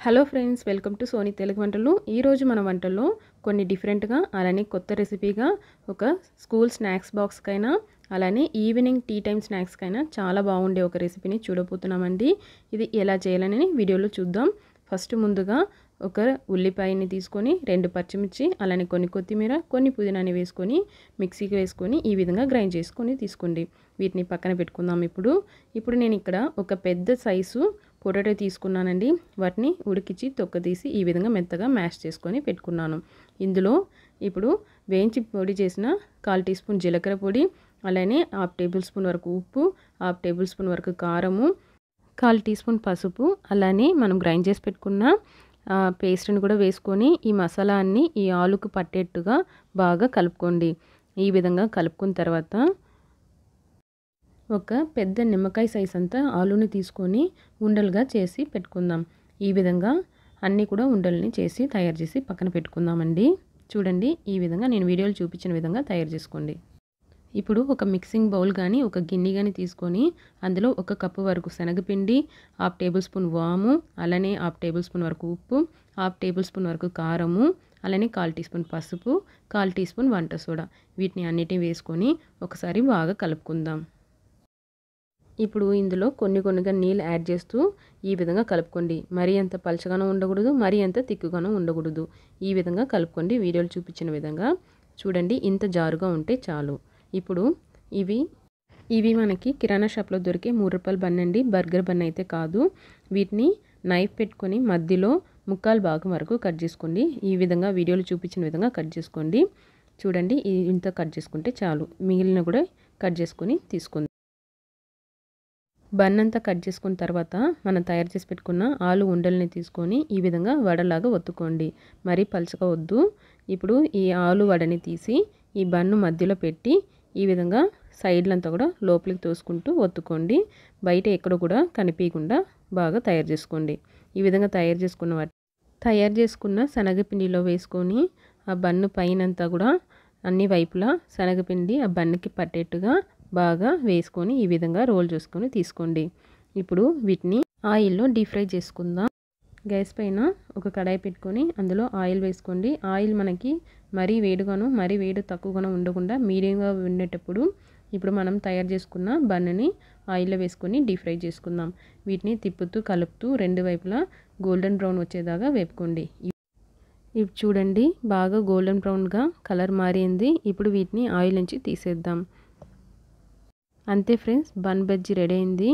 Hello friends, welcome to Sony Telugu వంటలు. ఈరోజు మన వంటల్లో కొన్ని డిఫరెంట్గా అలానే కొత్త రెసిపీగా ఒక స్కూల్ స్నాక్స్ బాక్స్కైనా అలానే ఈవినింగ్ టీ టైమ్ స్నాక్స్కైనా చాలా బాగుండే ఒక రెసిపీని చూడబోతున్నామండి. ఇది ఎలా చేయాలని వీడియోలో చూద్దాం. ఫస్ట్ ముందుగా ఒక ఉల్లిపాయని తీసుకొని 2 పచ్చిమిర్చి అలానే కొన్ని కొత్తిమీర కొన్ని పుదీనాని వేసుకొని మిక్సీకి వేసుకొని ఈ విధంగా గ్రైండ్ చేసుకొని తీసుకోండి. వీటిని పక్కన పెట్టుకుందాం. ఇప్పుడు నేను ఇక్కడ ఒక పెద్ద సైజు పొటాటో తీసుకున్నానండి. వాటిని ఉడికించి తొక్క తీసి ఈ విధంగా మెత్తగా మ్యాష్ చేసుకొని పెట్టుకున్నాను. ఇందులో ఇప్పుడు వేయించి పొడి చేసిన 1/4 టీ స్పూన్ జీలకర్ర పొడి, అలానే 1/2 టేబుల్ స్పూన్ వరకు ఉప్పు, 1/2 టేబుల్ స్పూన్ వరకు కారము, 1/4 టీ స్పూన్ పసుపు, అలానే మనం గ్రైండ్ చేసి పెట్టుకున్న పేస్ట్ని కూడా వేసుకొని ఈ మసాలా అన్ని ఈ ఆలుకు పట్టేట్టుగా బాగా కలుపుకోండి. ఈ విధంగా కలుపుకున్న తర్వాత ఒక పెద్ద నిమ్మకాయ సైజ్ అంతా ఆలుని తీసుకొని ఉండలుగా చేసి పెట్టుకుందాం. ఈ విధంగా అన్నీ కూడా ఉండల్ని చేసి తయారు చేసి పక్కన పెట్టుకుందామండి. చూడండి, ఈ విధంగా నేను వీడియోలో చూపించిన విధంగా తయారు చేసుకోండి. ఇప్పుడు ఒక మిక్సింగ్ బౌల్ కానీ ఒక గిన్నె కానీ తీసుకొని అందులో 1 కప్పు వరకు శనగపిండి, 1/2 టేబుల్ స్పూన్ వాము, అలానే 1/2 టేబుల్ స్పూన్ వరకు ఉప్పు, 1/2 టేబుల్ స్పూన్ వరకు కారము, అలానే 1/4 టీ స్పూన్ పసుపు, 1/4 టీ స్పూన్ వంట సోడా, వీటిని అన్నిటిని వేసుకొని ఒకసారి బాగా కలుపుకుందాం. ఇప్పుడు ఇందులో కొన్నిగా నీళ్ళు యాడ్ చేస్తూ ఈ విధంగా కలుపుకోండి. మరీ అంత పలచగానూ ఉండకూడదు, మరీ అంత తిక్కుగానూ ఉండకూడదు. ఈ విధంగా కలుపుకోండి. వీడియోలో చూపించిన విధంగా చూడండి, ఇంత జారుగా ఉంటే చాలు. ఇప్పుడు ఇవి మనకి కిరాణా షాప్లో దొరికే 3 రూపాయల బన్ అండి, బర్గర్ బన్ అయితే కాదు. వీటిని నైఫ్ పెట్టుకొని మధ్యలో 1/4 భాగం వరకు కట్ చేసుకోండి. ఈ విధంగా వీడియోలో చూపించిన విధంగా కట్ చేసుకోండి. చూడండి, ఇంత కట్ చేసుకుంటే చాలు. మిగిలిన కూడా కట్ చేసుకొని తీసుకుందాం. బన్ అంతా కట్ చేసుకున్న తర్వాత మనం తయారు చేసి పెట్టుకున్న ఆలు ఉండల్ని తీసుకొని ఈ విధంగా వడలాగా ఒత్తుకోండి. మరీ పలచగా వద్దు. ఇప్పుడు ఈ ఆలు వడని తీసి ఈ బన్ను మధ్యలో పెట్టి ఈ విధంగా సైడ్లంతా కూడా లోపలికి తోసుకుంటూ ఒత్తుకోండి. బయట ఎక్కడ కూడా కనిపించకుండా బాగా తయారు చేసుకోండి. ఈ విధంగా తయారు చేసుకున్న శనగపిండిలో వేసుకొని ఆ బన్ను పైనంతా కూడా అన్ని వైపులా శనగపిండి ఆ బన్నుకి పట్టేట్టుగా బాగా వేసుకొని ఈ విధంగా రోల్ చేసుకొని తీసుకోండి. ఇప్పుడు వీటిని ఆయిల్లో డీప్ ఫ్రై చేసుకుందాం. గ్యాస్ పైన ఒక కడాయి పెట్టుకొని అందులో ఆయిల్ వేసుకోండి. ఆయిల్ మనకి మరీ వేడిగాను మరీ వేడి తక్కువగాను ఉండకుండా మీడియంగా ఉండేటప్పుడు ఇప్పుడు మనం తయారు చేసుకున్న బన్నుని ఆయిల్లో వేసుకొని డీప్ ఫ్రై చేసుకుందాం. వీటిని తిప్పుతూ కలుపుతూ 2 వైపులా గోల్డెన్ బ్రౌన్ వచ్చేదాకా వేపుకోండి. ఇప్పుడు చూడండి, బాగా గోల్డెన్ బ్రౌన్గా కలర్ మారింది. ఇప్పుడు వీటిని ఆయిల్ నుంచి తీసేద్దాం. అంతే ఫ్రెండ్స్, బన్ బజ్జీ రెడీ అయింది.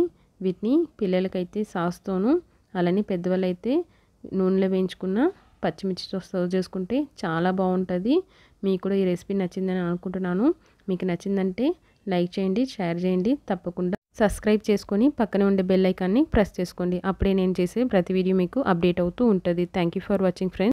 వీటిని పిల్లలకైతే సాస్తోను అలానే పెద్దవాళ్ళైతే నూనెలో వేయించుకున్న పచ్చిమిర్చితో సర్వ్ చేసుకుంటే చాలా బాగుంటుంది. మీకు కూడా ఈ రెసిపీ నచ్చిందని అనుకుంటున్నాను. మీకు నచ్చిందంటే లైక్ చేయండి, షేర్ చేయండి, తప్పకుండా సబ్స్క్రైబ్ చేసుకొని పక్కనే ఉండే బెల్ ఐకాన్ని ప్రెస్ చేసుకోండి. అప్పుడే నేను చేసే ప్రతి వీడియో మీకు అప్డేట్ అవుతూ ఉంటుంది. Thank you for watching friends.